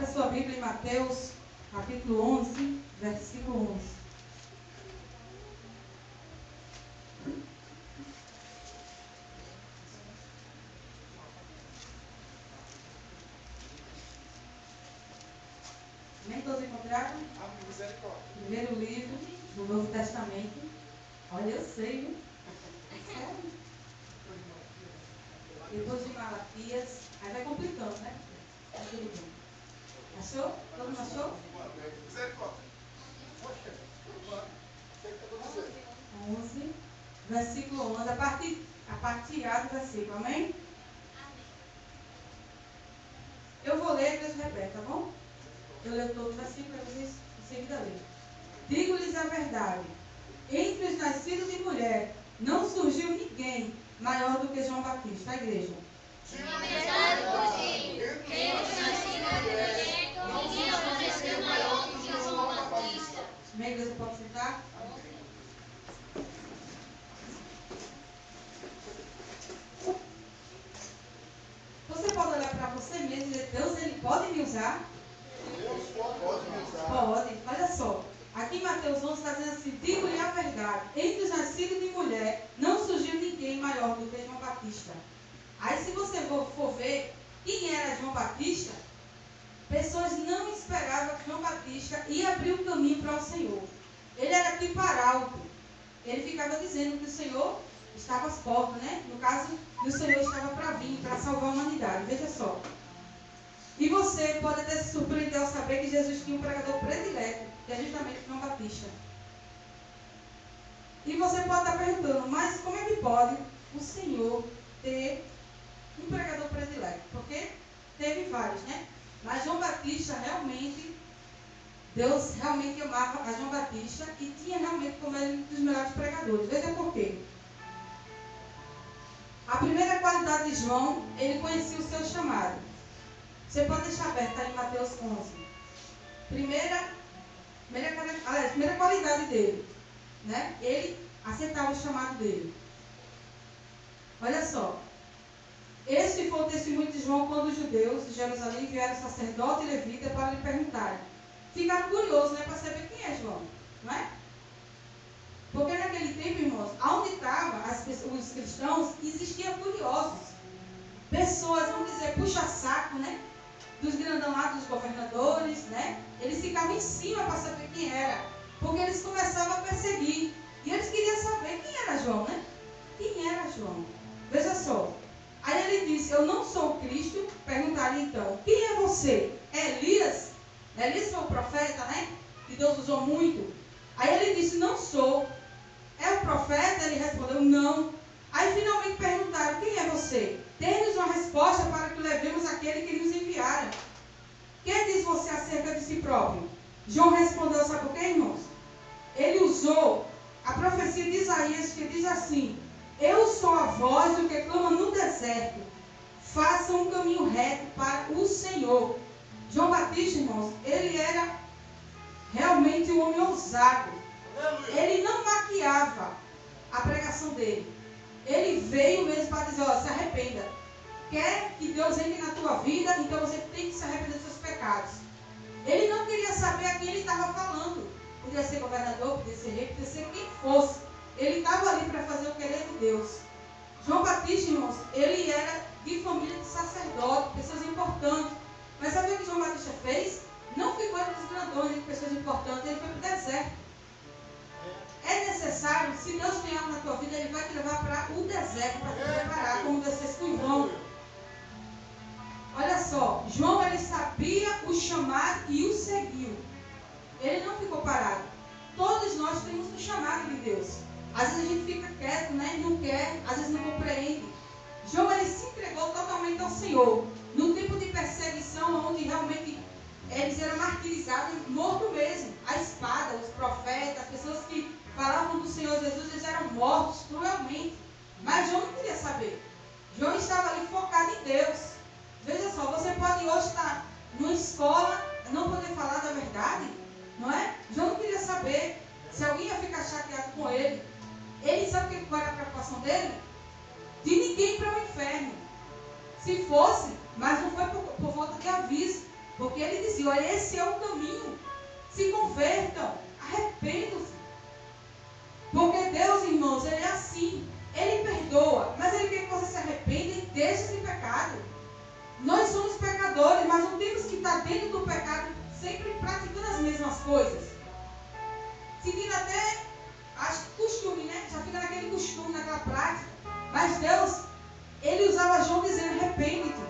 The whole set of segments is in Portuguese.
Abra sua Bíblia em Mateus, capítulo 11, versículo 11. Nem todos encontraram? Primeiro livro do Novo Testamento. Olha, eu sei, viu? Sério? Depois de Malaquias, aí vai complicando, né? Achou? Todo mundo achou? 11, versículo 11, a parte A do versículo, amém? Eu vou ler e depois repete, tá bom? Eu leio todo o versículo e vocês em seguida ler. Digo-lhes a verdade, entre os nascidos de mulher, não surgiu ninguém maior do que João Batista, a igreja. A verdade vos digo, entre os nascidos de mulher, ninguém aconteceu maior do que João Batista. Minha igreja pode sentar? Você pode olhar para você mesmo e dizer, Deus, Ele pode me usar? Deus pode me usar. Pode. Olha só. Aqui em Mateus 11 está dizendo assim, digo-lhe a verdade, entre os nascidos de mulher, não surgiu ninguém maior do que João Batista. Aí se você for ver quem era João Batista, pessoas não esperavam que João Batista ia abrir o caminho para o Senhor. Ele era tipo arauto. Ele ficava dizendo que o Senhor estava às portas, né? No caso, que o Senhor estava para vir, para salvar a humanidade. Veja só. E você pode até se surpreender ao saber que Jesus tinha um pregador predileto, que é justamente João Batista. E você pode estar perguntando, mas como é que pode o Senhor ter um pregador predileto? Porque teve vários, né? Mas João Batista realmente, Deus realmente amava a João Batista e tinha realmente como ele um dos melhores pregadores. Veja por quê. A primeira qualidade de João, ele conhecia o seu chamado. Você pode deixar aberto aí em Mateus 11. Primeira qualidade dele, né? Ele aceitava o chamado dele. Olha só. Este foi o testemunho de João quando os judeus de Jerusalém enviaram o sacerdote e levita para lhe perguntarem. Ficaram curiosos, né, para saber quem é João, não é? Porque naquele tempo, irmãos, onde estavam os cristãos, existiam curiosos. Pessoas, vamos dizer, puxa-saco, né? Dos grandão lá, dos governadores, né? Eles ficavam em cima para saber quem era. Porque eles começavam a perseguir. E eles queriam saber quem era João, né? Quem era João? Veja só. Aí ele disse, eu não sou o Cristo. Perguntaram então, quem é você? É Elias? Elias foi o profeta, né? Que Deus usou muito. Aí ele disse, não sou. É o profeta? Ele respondeu, não. Aí finalmente perguntaram, quem é você? Dê-nos uma resposta para que levemos aquele que nos enviaram. Quem diz você acerca de si próprio? João respondeu, sabe por quê, irmãos? Ele usou a profecia de Isaías que diz assim, eu sou a voz do que clama no deserto. Faça um caminho reto para o Senhor. João Batista, irmãos, ele era realmente um homem ousado. Ele não maquiava a pregação dele. Ele veio mesmo para dizer, ó, se arrependa. Quer que Deus entre na tua vida, então você tem que se arrepender dos seus pecados. Ele não queria saber a quem ele estava falando. Podia ser governador, podia ser rei, podia ser quem fosse. Ele estava ali para fazer o querer de Deus. João Batista, irmãos, ele era de família de sacerdote, pessoas importantes. Mas sabe o que João Batista fez? Não ficou entre os grandões, entre pessoas importantes, ele foi para o deserto. É necessário, se Deus tem algo na tua vida, Ele vai te levar para o deserto, para te preparar, como Deus fez com João. Olha só, João, ele sabia o chamado e o seguiu. Ele não ficou parado. Todos nós temos um chamado de Deus. Às vezes a gente fica quieto, né? Não quer, às vezes não compreende. João, ele se entregou totalmente ao Senhor. Num tempo de perseguição, onde realmente eles eram martirizados, mortos mesmo. A espada, os profetas, as pessoas que falavam do Senhor Jesus, eles eram mortos cruelmente. Mas João não queria saber. João estava ali focado em Deus. Veja só, você pode hoje estar numa escola, não poder falar da verdade, não é? João não queria saber se alguém ia ficar chateado com ele. Ele sabe qual era a preocupação dele? De ninguém para o inferno. Se fosse, mas não foi por falta de aviso. Porque ele dizia, dizia, olha, esse é o caminho. Se convertam, arrependam-se. Porque Deus, irmãos, Ele é assim. Ele perdoa, mas Ele quer que você se arrependa e deixe esse pecado. Nós somos pecadores, mas não temos que estar dentro do pecado, sempre praticando as mesmas coisas. Seguindo até, acho que costume, né? Já fica naquele costume, naquela prática. Mas Deus, Ele usava João dizendo, arrepende-te.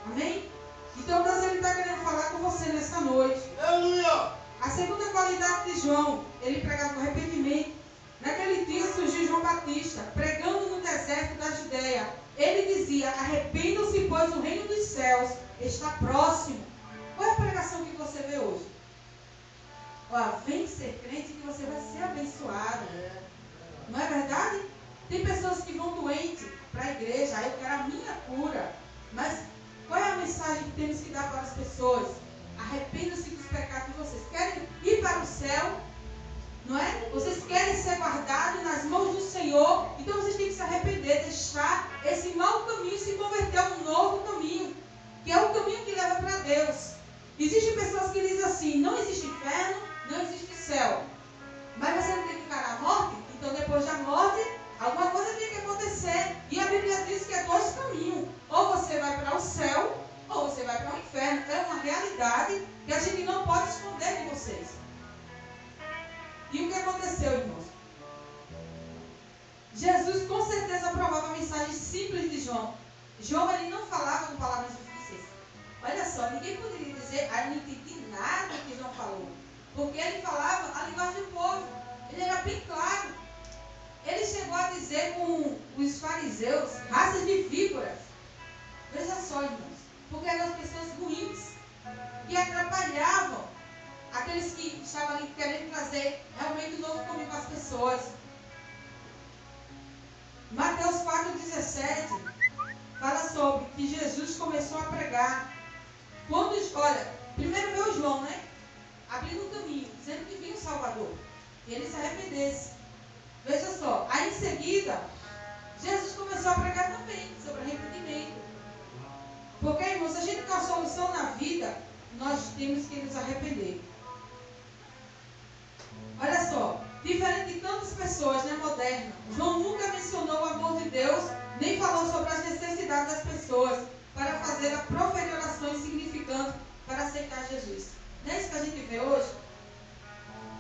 Amém? Então Deus, Ele está querendo falar com você nessa noite. Aleluia! A segunda qualidade de João, ele pregava com arrependimento. Naquele dia surgiu João Batista, pregando no deserto da Judeia. Ele dizia, arrependam-se, pois o reino dos céus está próximo. Qual é a pregação que você vê hoje? Ó, vem ser crente que você vai ser abençoado. Não é verdade? Tem pessoas que vão doentes para a igreja, eu quero a minha cura. Mas qual é a mensagem que temos que dar para as pessoas? Arrependam-se dos pecados de vocês. Querem ir para o céu? Não é? Vocês querem ser guardados nas mãos do Senhor. Então vocês têm que se arrepender, deixar esse mau caminho e se converter a um novo caminho, que é o caminho que leva para Deus. Existem pessoas que dizem assim, não existe inferno, não existe céu. Mas você não tem que encarar a morte? Então depois da morte, alguma coisa tem que acontecer. E a Bíblia diz que é dois caminhos. Ou você vai para o céu, ou você vai para o inferno. É uma realidade que a gente não pode esconder de vocês. E o que aconteceu, irmãos? Jesus com certeza aprovava a mensagem simples de João. João, ele não falava com palavras difíceis. Olha só, ninguém poderia dizer, eu não entendi nada que João falou. Porque ele falava a linguagem do povo. Ele era bem claro. Ele chegou a dizer com os fariseus, raças de víboras. Veja só, irmãos. Porque eram as pessoas ruins, que atrapalhavam aqueles que estavam ali querendo trazer realmente um novo caminho para as pessoas. Mateus 4,17 fala sobre que Jesus começou a pregar. Olha, primeiro veio João, né? Abrindo o caminho, dizendo que vinha o Salvador. E ele se arrependesse. Veja só, aí em seguida, Jesus começou a pregar também sobre arrependimento. Porque, irmãos, se a gente quer uma solução na vida, nós temos que nos arrepender. Olha só, diferente de tantas pessoas, né, modernas, João nunca mencionou o amor de Deus, nem falou sobre as necessidades das pessoas para fazer a proferir orações significantes para aceitar Jesus. Não é isso que a gente vê hoje?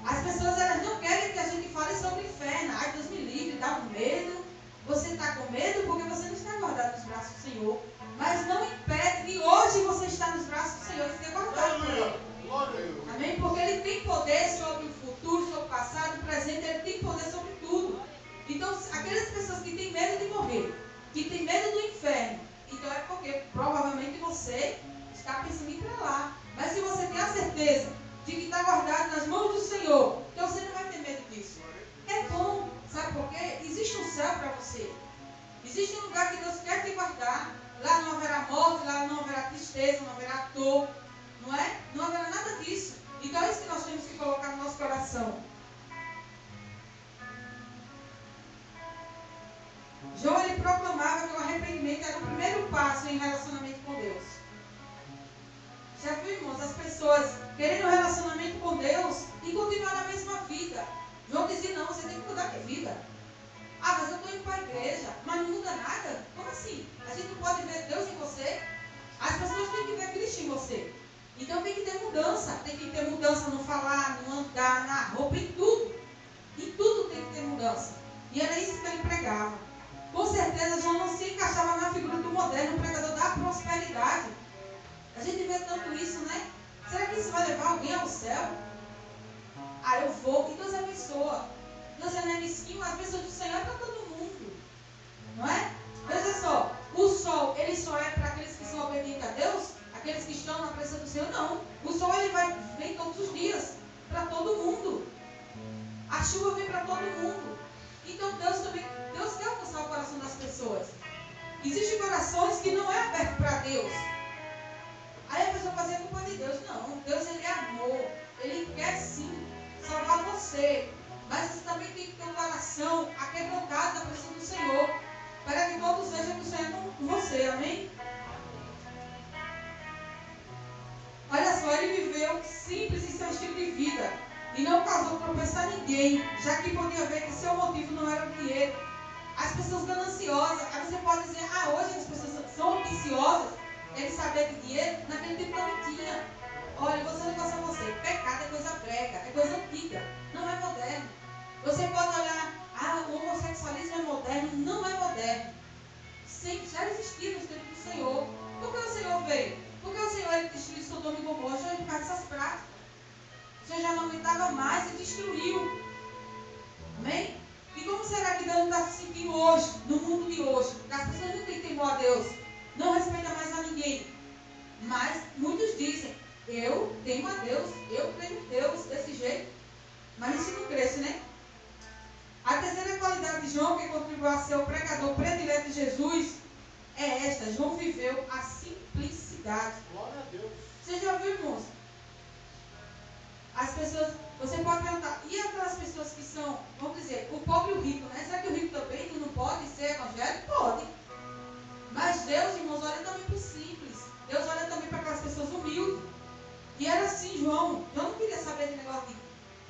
As pessoas, elas não querem que a gente fale sobre o inferno. Ai, Deus me livre, dá um medo. Você está com medo porque você não está guardado nos braços do Senhor. Mas não impede que hoje você está nos braços do Senhor e esteja guardado por Ele. Amém? Porque Ele tem poder sobre o futuro, sobre o passado, o presente. Ele tem poder sobre tudo. Então, aquelas pessoas que têm medo de morrer, que têm medo do inferno, então é porque provavelmente você está pensando em ir para lá. Mas se você tem a certeza de que está guardado nas mãos do Senhor, então você não vai ter medo disso. É bom, sabe por quê? Existe um céu para você. Existe um lugar que Deus quer te guardar. Lá não haverá morte, lá não haverá tristeza, não haverá dor, não é? Não haverá nada disso. Então é isso que nós temos que colocar no nosso coração. João, ele proclamava que o arrependimento era o primeiro passo em relacionamento com Deus. Já viu, irmãos, as pessoas querendo um relacionamento com Deus e continuar na mesma vida. João dizia, não, você tem que mudar de vida. Ah, mas eu estou indo para a igreja, mas não muda nada? Como assim? A gente não pode ver Deus em você? As pessoas têm que ver Cristo em você. Então tem que ter mudança. Tem que ter mudança no falar, no andar, na roupa, em tudo. Em tudo tem que ter mudança. E era isso que ele pregava. Com certeza, João não se encaixava na figura do moderno, pregador da prosperidade. A gente vê tanto isso, né? Será que isso vai levar alguém ao céu? Ah, eu vou. E Deus abençoa. Deus não é mesquinho, as bênçãos do Senhor é para todo mundo. Não é? Veja só, o sol, ele só é para aqueles que são obedientes a Deus? Aqueles que estão na presença do Senhor? Não. O sol, ele vem todos os dias, para todo mundo. A chuva vem para todo mundo. Então Deus quer alcançar o coração das pessoas. Existem corações que não é aberto para Deus. Aí a pessoa fazia culpa de Deus. Não, Deus, ele é amor. Ele quer sim salvar você. Mas você também tem que ter um coração aquebrantado na presença do Senhor, para que todos vejam que o Senhor é com você, amém? e não causou tropeço a ninguém, já que podia ver que seu motivo não era o dinheiro. As pessoas gananciosas, aí você pode dizer, hoje as pessoas são ambiciosas, querem saber de dinheiro, naquele tempo não tinha. Olha, eu vou dizer um negócio a você, pecado é coisa brega, é coisa antiga, não é moderno. Você pode olhar, o homossexualismo é moderno, não é moderno. Sempre já existia nos tempos do Senhor. Por que o Senhor veio? Porque o Senhor ele destruiu Sodoma e Gomorra já por causa dessas práticas. O Senhor já não aguentava mais e destruiu. Amém? E como será que Deus não está se sentindo hoje, no mundo de hoje? Porque as pessoas não têm temor a Deus, não respeitam mais a ninguém. Mas muitos dizem, eu temo a Deus, eu creio em Deus, desse jeito. Mas isso não cresce, né? A terceira qualidade de João, que contribuiu a ser o pregador predileto de Jesus, é esta: João viveu a simplicidade. Glória a Deus. Você já viu, irmãos? As pessoas, você pode perguntar, e aquelas pessoas que são, vamos dizer, o pobre e o rico, né? Será que o rico também não pode ser evangélico? Pode. Mas Deus, irmãos, olha também para o simples. Deus olha também para aquelas pessoas humildes. E era assim, João. Eu não queria saber de negócio de,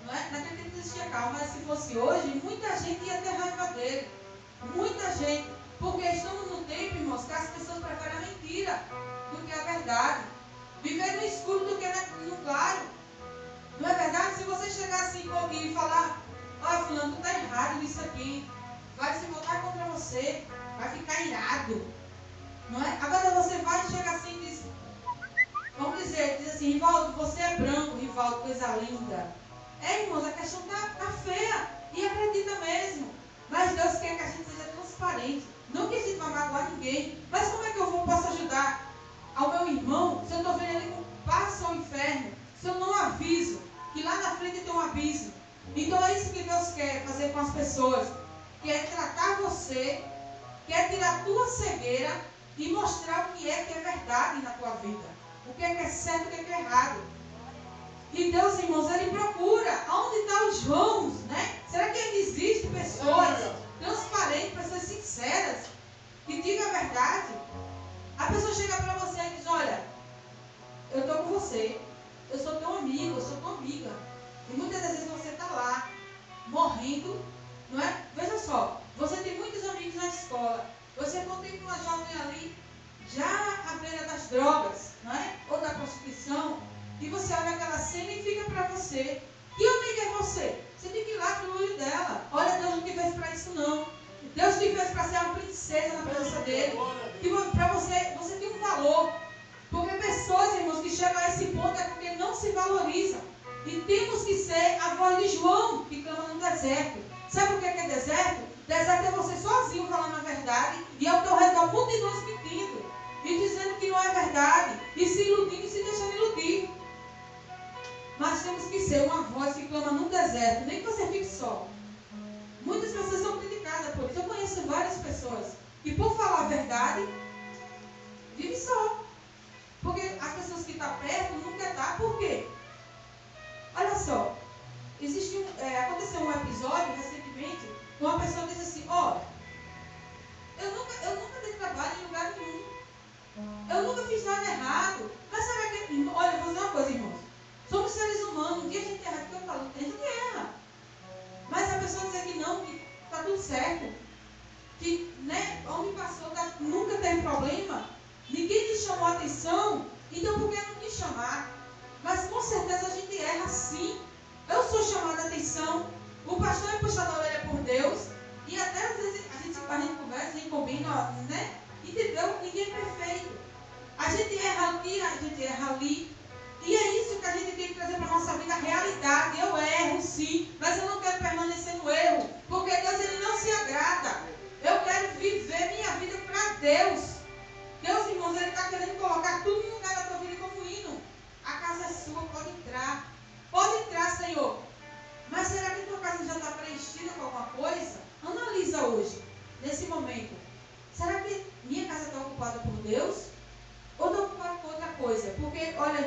não é? Naquele tempo não existia carro, mas se fosse hoje, muita gente ia ter raiva dele. Muita gente. Porque estamos no tempo, irmãos, que as pessoas preferem a mentira do que a verdade. Viver no escuro do que no claro. Não é verdade? Se você chegar assim com alguém e falar, olha, fulano, tu está errado nisso aqui, vai se voltar contra você, vai ficar irado. Não é? Agora você vai e chega assim e diz, vamos dizer, diz assim, Rivaldo, você é branco, Rivaldo, coisa linda. Irmãos, a questão está feia. E acredita mesmo. Mas Deus quer que a gente seja transparente. Não que a gente vá magoar ninguém. Mas como é que eu posso ajudar ao meu irmão se eu estou vendo ele com passo ao inferno? Se eu não aviso que lá na frente tem um abismo. Então é isso que Deus quer fazer com as pessoas. Quer tratar você, quer tirar a tua cegueira e mostrar o que é verdade na tua vida. O que é certo e o que é errado. E Deus, irmãos, Ele procura. Onde estão os Joãos, né? Será que ainda existem pessoas transparentes, pessoas sinceras, que digam a verdade? A pessoa chega para você e diz, olha, eu estou com você, eu sou teu amigo, eu sou tua amiga. E muitas das vezes você está lá, morrendo, não é? Veja só, você tem muitos amigos na escola, você contempla uma jovem ali, já à beira das drogas, não é? Ou da prostituição, e você olha aquela cena e fica para você. Que amiga é você? Você tem que ir lá no olho dela. Olha, Deus não te fez para isso não. Deus te fez para ser uma princesa na presença dele. E para você tem um valor. Porque pessoas, irmãos, que chegam a esse ponto é porque não se valorizam. E temos que ser a voz de João, que clama no deserto. Sabe o que é deserto? Deserto é você sozinho falando a verdade e ao teu redor multidões mentindo. E dizendo que não é verdade. E se iludindo e se deixando iludir. Mas temos que ser uma voz que clama no deserto, nem que você fique só. Muitas pessoas são criticadas por isso. Eu conheço várias pessoas que, por falar a verdade, vivem só. Porque as pessoas que estão perto nunca estão. Por quê? Olha só, aconteceu um episódio recentemente, uma pessoa disse assim, olha, eu nunca dei trabalho em lugar nenhum. Eu nunca fiz nada errado. Mas sabe que, olha, eu vou dizer uma coisa, irmãos. Somos seres humanos, um dia a gente erra, porque eu falo, a gente erra. Mas a pessoa dizer que não, que está tudo certo, que, né, onde passou, nunca teve problema, ninguém te chamou a atenção, então por que não te chamar? Mas com certeza a gente erra sim. Eu sou chamada a atenção, o pastor é puxado a orelha por Deus, e até às vezes a gente conversa, a gente combina, né? Entendeu? Ninguém é perfeito. A gente erra aqui, a gente erra ali. E é isso que a gente tem que trazer para a nossa vida, a realidade. Eu erro sim, mas eu não quero permanecer no erro, porque Deus ele não se agrada. Eu quero viver minha vida para Deus. Deus, irmãos, Ele está querendo colocar tudo no lugar da tua vida como hino. A casa é sua, pode entrar. Pode entrar, Senhor. Mas será que a tua casa já está preenchida com alguma coisa? Analisa hoje, nesse momento. Será que minha casa está ocupada por Deus? Ou está ocupada por outra coisa? Porque, olha,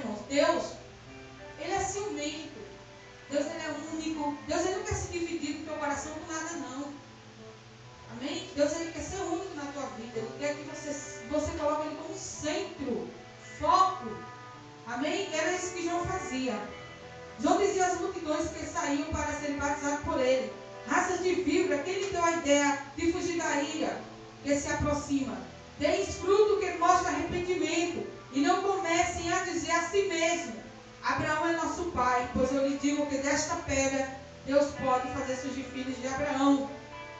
quem lhe deu a ideia de fugir da ira que se aproxima? Deis fruto que mostra arrependimento, e não comecem a dizer a si mesmo: Abraão é nosso pai, pois eu lhe digo que desta pedra Deus pode fazer surgir filhos de Abraão.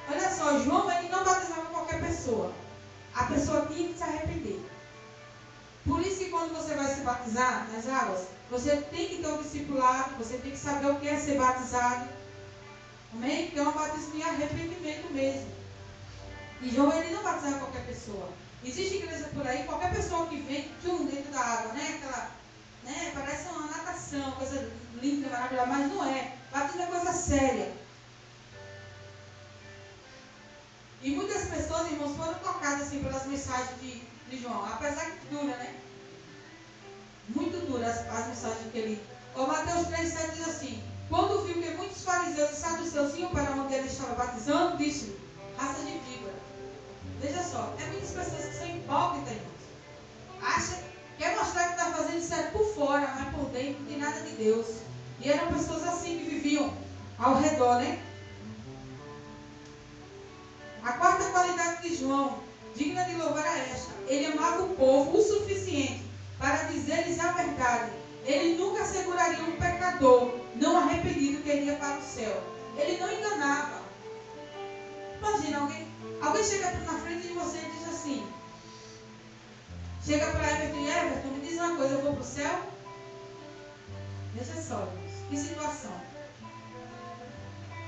Olha só, João, ele não batizava qualquer pessoa. A pessoa tinha que se arrepender. Por isso que quando você vai se batizar nas águas, você tem que ter um discipulado, você tem que saber o que é ser batizado. Amém? Porque é um batismo de arrependimento mesmo. E João, ele não batizava qualquer pessoa. Existe igreja por aí, qualquer pessoa que vem dentro da água, né? Aquela, né? Parece uma natação, coisa linda, maravilhosa, mas não é. Batismo é coisa séria. E muitas pessoas, irmãos, foram tocadas assim pelas mensagens de João, apesar que dura, né? Muito dura as mensagens que ele... O Mateus 3,7 diz assim: quando viu que muitos fariseus e saduceus iam para onde ele estava batizando, disse-lhe: raça de víbora. Veja só, é muitas pessoas que são hipócritas, irmãos. Quer mostrar que está fazendo certo por fora, mas por dentro não tem nada de Deus. E eram pessoas assim que viviam ao redor, né? A quarta qualidade de João, digna de louvar, é esta: ele amava o povo o suficiente para dizer-lhes a verdade. Ele nunca asseguraria um pecador não arrependido que iria para o céu. Ele não enganava. Imagina, alguém chega na frente de você e diz assim, chega para Everton e Everton, me diz uma coisa, eu vou para o céu? Veja só, que situação.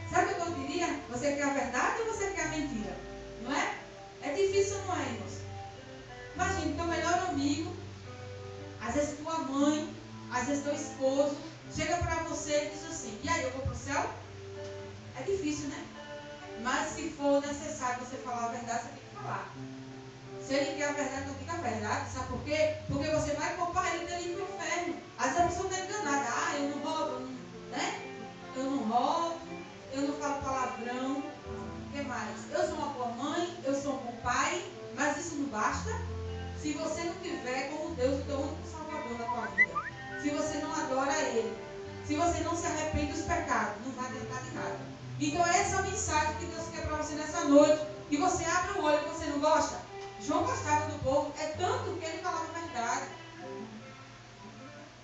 Sabe o que eu diria? Você quer a verdade ou você quer a mentira? Não é? É difícil, não é, irmãos? Imagina, teu melhor amigo, às vezes tua mãe, às vezes teu esposo, chega para você e diz assim, e aí, eu vou para o céu? É difícil, né? Mas se for necessário você falar a verdade, você tem que falar. Se ele quer a verdade, não diga a verdade. Sabe por quê? Porque você vai poupar ele dele para o inferno. Às vezes a pessoa está enganada. Ah, eu não roubo, eu não, né? Eu não roubo, eu não falo palavrão. O que mais? Eu sou uma boa mãe, eu sou um bom pai, mas isso não basta se você não tiver como Deus o teu único salvador na tua vida. Se você não adora Ele, se você não se arrepende dos pecados, não vai adiantar de nada. Então é essa mensagem que Deus quer para você nessa noite. Que você abre o olho e você não gosta. João gostava do povo, é tanto que ele falava a verdade.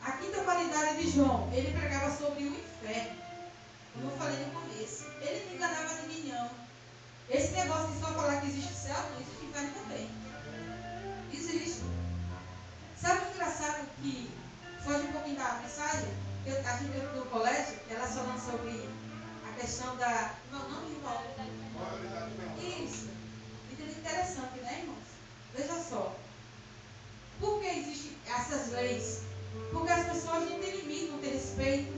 A quinta qualidade de João, ele pregava sobre o inferno. Como eu falei no começo, ele não enganava ninguém não. Esse negócio de só falar que existe céu, não existe inferno também. Existe. Sabe o engraçado que foge um pouquinho da mensagem? A gente viu no colégio, ela falando sobre a questão da... Não envolve. Isso. Interessante, né, irmãos? Veja só. Por que existem essas leis? Porque as pessoas não têm limite, não têm respeito.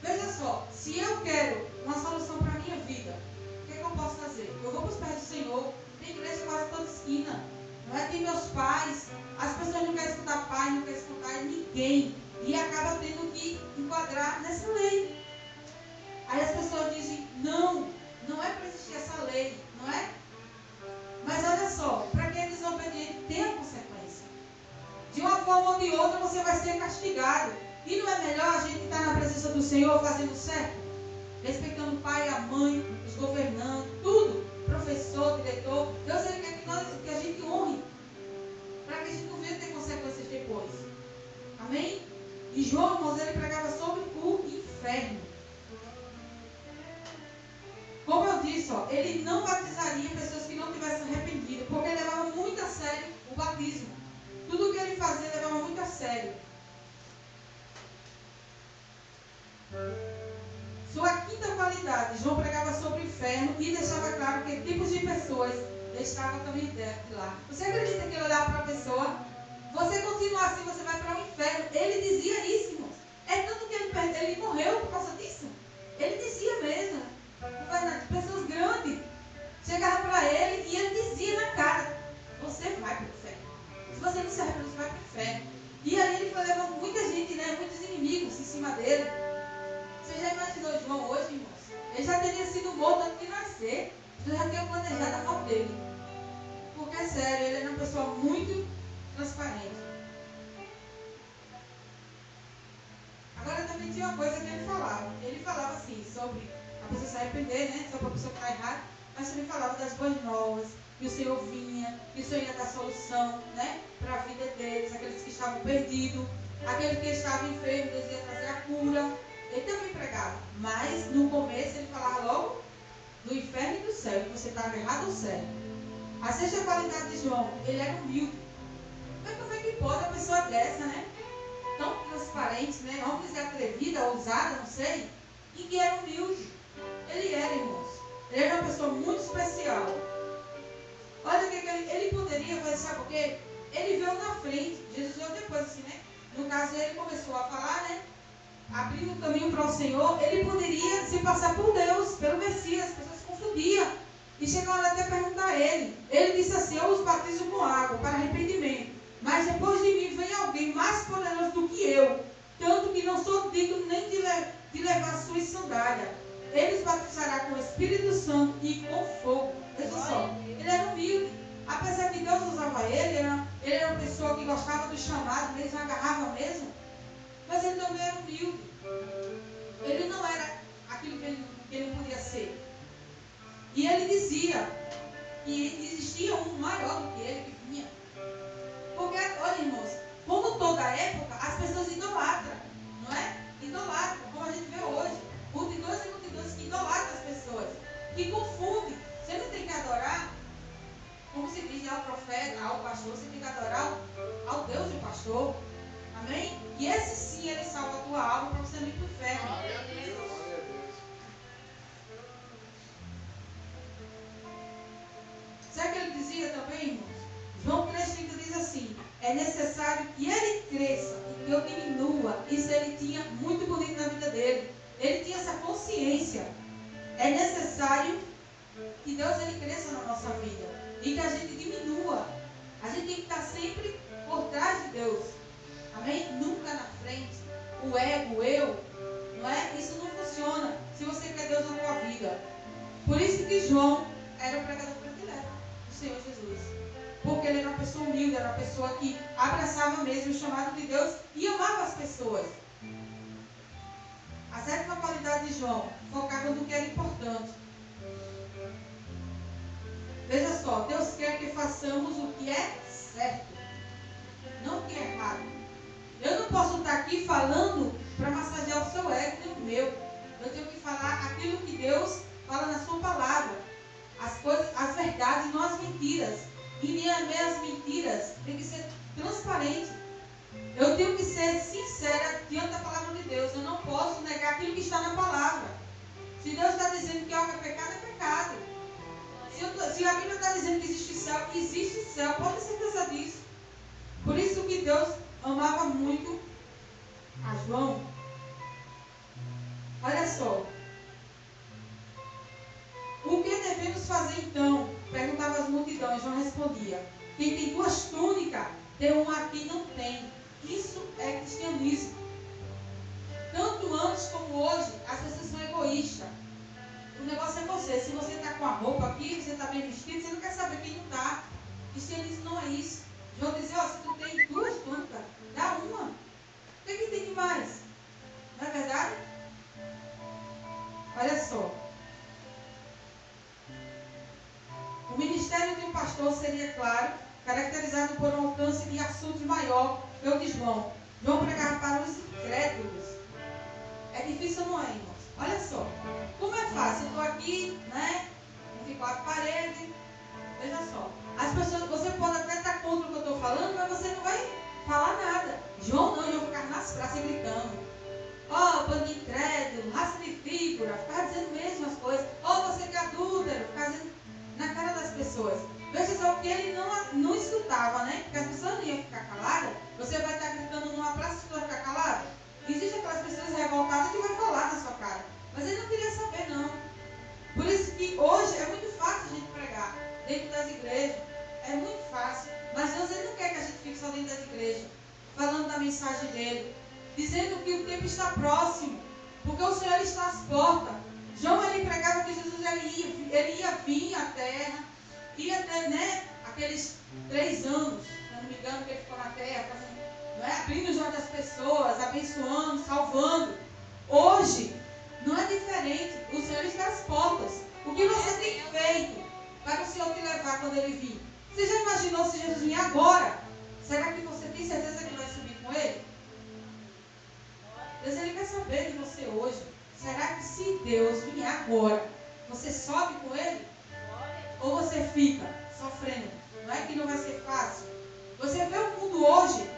Veja só, se eu quero uma solução para a minha vida, o que eu posso fazer? Eu vou para os pés do Senhor, tem igreja quase toda esquina, não é? Tem meus pais, as pessoas não querem escutar pai, não querem escutar ninguém, e acaba tendo que enquadrar nessa lei. Aí as pessoas dizem, não é para existir essa lei, não é? Mas olha só, para quem é desobediente tem a consequência. De uma forma ou de outra você vai ser castigado. E não é melhor a gente estar na presença do Senhor fazendo certo? Respeitando o pai, a mãe, os governantes, tudo. Professor, diretor. Deus ele quer que a gente honre. Para que a gente não venha ter consequências depois. Amém? E João, irmãos, ele pregava sobre o inferno. Como eu disse, ele não batizaria pessoas que não tivessem arrependido, porque ele levava muito a sério o batismo. Tudo que ele fazia ele levava muito a sério. Sua quinta qualidade, João pregava sobre o inferno e deixava claro que tipos de pessoas estavam também de lá. Você acredita que ele olhava para a pessoa? Você continuar assim, você vai para o inferno. Ele dizia isso, irmãos. É tanto que ele morreu por causa disso. Ele dizia mesmo. Pessoas grandes chegavam para ele e ele dizia na cara: você vai para o inferno. Se você não se arrepende, você vai para o inferno. E aí ele foi levando muita gente, né, muitos inimigos em cima dele. Você já imaginou João hoje, irmãos? Ele já teria sido morto antes de nascer. Ele já tinha planejado a morte dele. Porque é sério, ele era uma pessoa muito transparente. Agora também tinha uma coisa que ele falava. Ele falava assim sobre a pessoa se arrepender, né? Sobre a pessoa que mas também falava das boas novas, que o Senhor vinha, que o Senhor ia dar solução, né, para a vida deles, aqueles que estavam perdidos, aqueles que estavam enfermos, Deus ia trazer a cura. Ele também pregava, mas no começo ele falava logo do inferno e do céu, que você estava errado ao céu. A sexta qualidade de João, ele era humilde. Mas como é que pode a pessoa dessa, né? Tão transparente, né? Vamos dizer atrevida, ousada, não sei, e que era humilde. Ele era, irmãos. Ele era uma pessoa muito especial. Olha o que ele poderia fazer, sabe por quê? Ele veio na frente. Jesus veio depois, assim, né? No caso, ele começou a falar, né? Abrindo o caminho para o Senhor. Ele poderia se passar por Deus, pelo Messias. As pessoas se confundiam. E chegaram até a perguntar a ele. Ele disse assim: eu os batizo com água para arrependimento. Mas depois de mim vem alguém mais poderoso do que eu. Tanto que não sou digno nem de levar suas sandálias. Ele os batizará com o Espírito Santo e com fogo. Veja só, ele era humilde. Apesar que Deus usava ele era uma pessoa que gostava do chamado, mesmo agarrava mesmo. Mas ele também era humilde. Ele não era aquilo que ele não podia ser. E ele dizia que existia um maior do que ele que vinha. Porque, olha, irmãos, como toda época, as pessoas idolatram, não é? Idolatram, como a gente vê hoje. Multidões e multidões que idolatram as pessoas, que confundem. Você não tem que adorar, como se diz, ao profeta, ao pastor, você tem que adorar ao Deus do pastor. Amém? E esse sim, ele salva a tua alma para você não ir para o inferno. Sabe o que ele dizia também, irmãos? João 3,30 diz assim: é necessário que ele cresça e que eu diminua. Isso ele tinha muito bonito na vida dele. Ele tinha essa consciência. É necessário que Deus ele cresça na nossa vida e que a gente diminua. A gente tem que estar sempre por trás de Deus. Amém? Nunca na frente. O ego, o eu, não é? Isso não funciona se você quer Deus na tua vida. Por isso que João era o pregador predileto do Senhor Jesus. Porque ele era uma pessoa humilde, era uma pessoa que abraçava mesmo o chamado de Deus e amava as pessoas. A sétima qualidade de João focava no que era importante. Veja só, Deus quer que façamos o que é certo, não o que é errado. Eu não posso estar aqui falando para massagear o seu ego nem o meu. Eu tenho que falar aquilo que Deus fala na sua palavra. As coisas, as verdades, não as mentiras. E nem as mentiras tem que ser transparente. Eu tenho que ser sincera diante da palavra de Deus. Eu não posso negar aquilo que está na palavra. Se Deus está dizendo que algo é pecado, é pecado. Se a Bíblia está dizendo que existe céu, pode ter certeza disso. Por isso que Deus amava muito a João. Olha só. O que devemos fazer então? Perguntava as multidões. João respondia: quem tem duas túnicas, tem uma a quem não tem. Isso é cristianismo. Tanto antes como hoje, as pessoas são egoístas. O negócio é você. Se você está com a roupa aqui, você está bem vestido, você não quer saber quem não está. Cristianismo não é isso. João dizia: se tu tem duas túnicas, dá uma. O que tem de mais? Não é verdade? Olha só. O ministério de um pastor seria, claro, caracterizado por um alcance de assuntos maior que o de João. João pregava para os incrédulos. É difícil, não é, irmãos? Olha só. Como é fácil? Eu estou aqui, né? Entre quatro paredes. Veja só. As pessoas, você pode até estar contra o que eu estou falando, mas você não vai falar nada. João não, João ficava nas praças gritando. Bando de incrédulo, raça de víbora. Ficava dizendo mesmo as coisas. Você que é adúltero. Ficava dizendo na cara das pessoas. Veja só que ele não escutava, né? Porque as pessoas não iam ficar caladas. Você vai estar gritando numa praça e você vai ficar calado? Existem aquelas pessoas revoltadas que vai falar na sua cara. Mas ele não queria saber, não. Por isso que hoje é muito fácil a gente pregar dentro das igrejas. É muito fácil. Mas Deus ele não quer que a gente fique só dentro das igrejas, falando da mensagem dele, dizendo que o tempo está próximo, porque o Senhor está às portas. João ele pregava que Jesus ele ia vir à terra, ia ter, né, aqueles 3 anos, se não me engano, que ele ficou na terra, fazendo, não é, abrindo os olhos das pessoas, abençoando, salvando. Hoje não é diferente. O Senhor está às portas. O que você tem feito quando ele vir. Você já imaginou se Jesus vir agora? Será que você tem certeza que vai subir com ele? Deus, ele quer saber de você hoje. Será que se Deus vir agora, você sobe com ele? Ou você fica sofrendo? Não é que não vai ser fácil. Você vê o mundo hoje,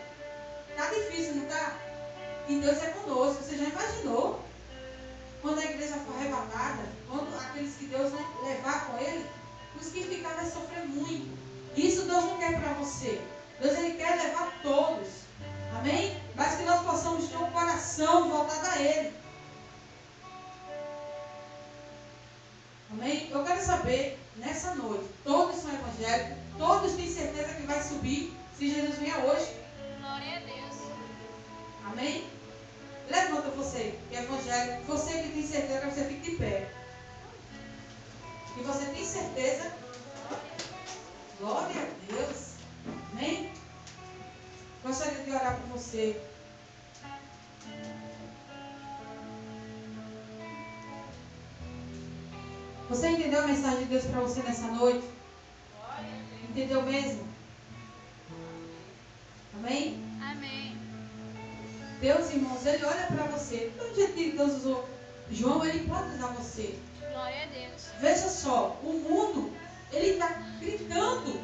está difícil, não está? E Deus é conosco. Você já imaginou? Quando a igreja for arrebatada, quando aqueles que Deus levar com ele, os que ficar vai sofrer muito. Isso Deus não quer para você. Deus, ele quer levar todos. Amém? Mas que nós possamos ter um coração voltado a ele. Amém? Eu quero saber, nessa noite, todos são evangélicos, todos têm certeza que vai subir se Jesus vier hoje. Glória a Deus. Amém? Levanta você, que é evangélico, você que tem certeza, que você fique de pé. Que você tem certeza. Glória a Deus. Amém? Gostaria de orar por você. Você entendeu a mensagem de Deus para você nessa noite? Entendeu mesmo? Amém? Amém. Deus, irmãos, ele olha para você. Do jeito que Deus usou João, ele pode usar você. Glória a Deus. Veja só, o mundo, ele está gritando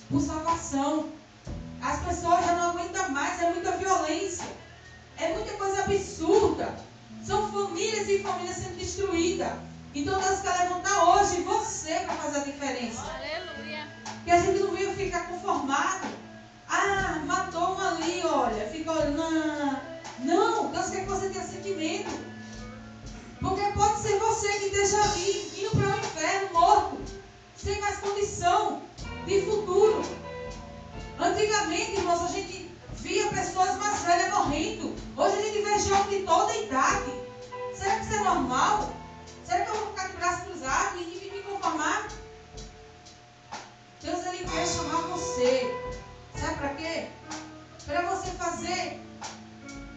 por salvação. As pessoas já não aguentam mais, é muita violência. É muita coisa absurda. São famílias e famílias sendo destruídas. Então Deus quer levantar hoje você para fazer a diferença. Aleluia. Que a gente não venha ficar conformado. Ah, matou um ali, olha. Fica olhando. Não, Deus quer que você tenha sentimento. Porque pode ser você que esteja ali, indo para o inferno, morto. Sem mais condição de futuro. Antigamente, irmãos, a gente via pessoas mais velhas morrendo. Hoje a gente vê jovens de toda a idade. Será que isso é normal? Será que eu vou ficar de braço cruzado e me conformar? Deus, ele quer chamar você. Sabe para quê? Para você fazer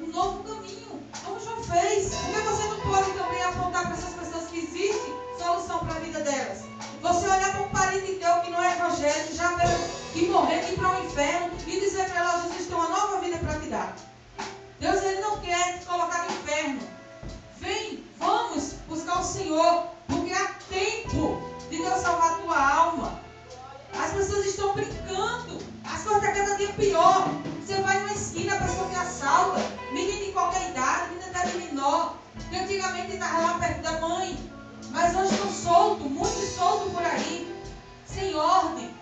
um novo caminho, como João fez. Porque você não pode também apontar para essas pessoas que existe solução para a vida delas. Você olhar para um parente teu que não é evangélico, já veio que morrer, que ir para o inferno e dizer para ela: Jesus tem uma nova vida para te dar. Deus, ele não quer te colocar no inferno. Vem, vamos buscar o Senhor, porque há tempo de Deus salvar a tua alma. As pessoas estão brincando, as coisas estão cada dia pior. Você vai numa esquina, a pessoa te assalta, menina de qualquer idade, menina de menor, que antigamente estava lá perto da mãe, mas hoje estão soltos, muitos soltos por aí, sem ordem,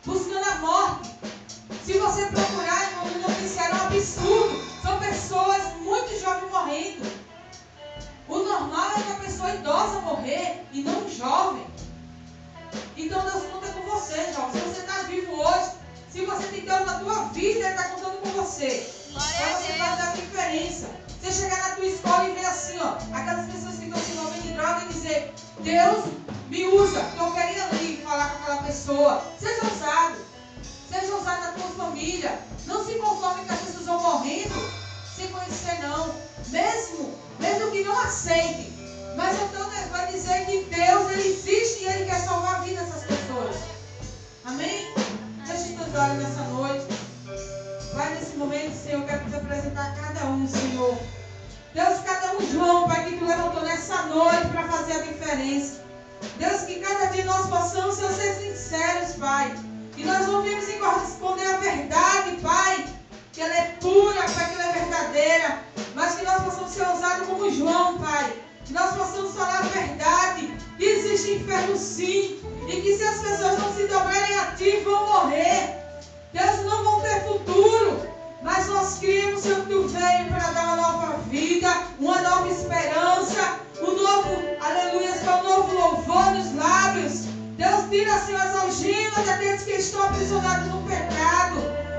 buscando a morte. Se você procurar, irmão, no noticiário é um absurdo. São pessoas muito jovens morrendo. O normal é que a pessoa idosa morrer e não um jovem. Então Deus conta com você, jovem. Se você está vivo hoje, se você tem Deus na tua vida, Ele está contando com você. Para você fazer a diferença. Você chegar na tua escola e ver assim, ó, aquelas pessoas que estão se envolvendo em droga e dizer: Deus, me usa, que eu quero ir ali falar com aquela pessoa. Seja ousado. Seja ousado na tua família. Não se conforme que as pessoas vão morrendo sem conhecer, não. Mesmo que não aceite. Mas então vai dizer que Deus, ele existe e ele quer salvar a vida dessas pessoas. Amém? Feche teus olhos nessa noite. Pai, nesse momento, Senhor, eu quero te apresentar a cada um, Senhor. Deus, cada um, João, Pai, que tu levantou nessa noite para fazer a diferença. Deus, que cada dia nós possamos, Senhor, ser sinceros, Pai. Que nós não vimos em corresponder à verdade, Pai. Que ela é pura, Pai, que ela é verdadeira. Mas que nós possamos ser ousados como João, Pai. Que nós possamos falar a verdade. Que existe inferno sim. E que se as pessoas não se dobrarem a Ti, vão morrer. Deus, não vão ter futuro. Mas nós cremos, Senhor, que Tu veio para dar uma nova vida, uma nova esperança, um novo, aleluia, um novo louvor nos lábios. Deus, tira, Senhor, as algemas daqueles que estão aprisionados no pecado.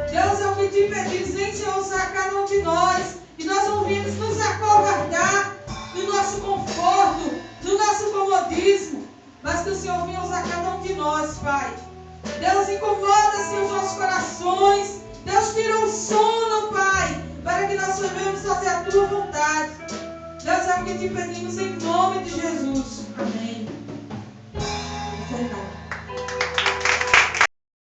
Deus, é o que te pedimos, vem, Senhor, usar cada um de nós. E nós não vimos nos acovardar no nosso conforto, no nosso comodismo, mas que o Senhor venha usar cada um de nós, Pai. Deus, incomoda, Senhor, os nossos corações. Deus, tira o sono, Pai, para que nós sabemos fazer a Tua vontade. Deus, é o que te pedimos em nome de Jesus.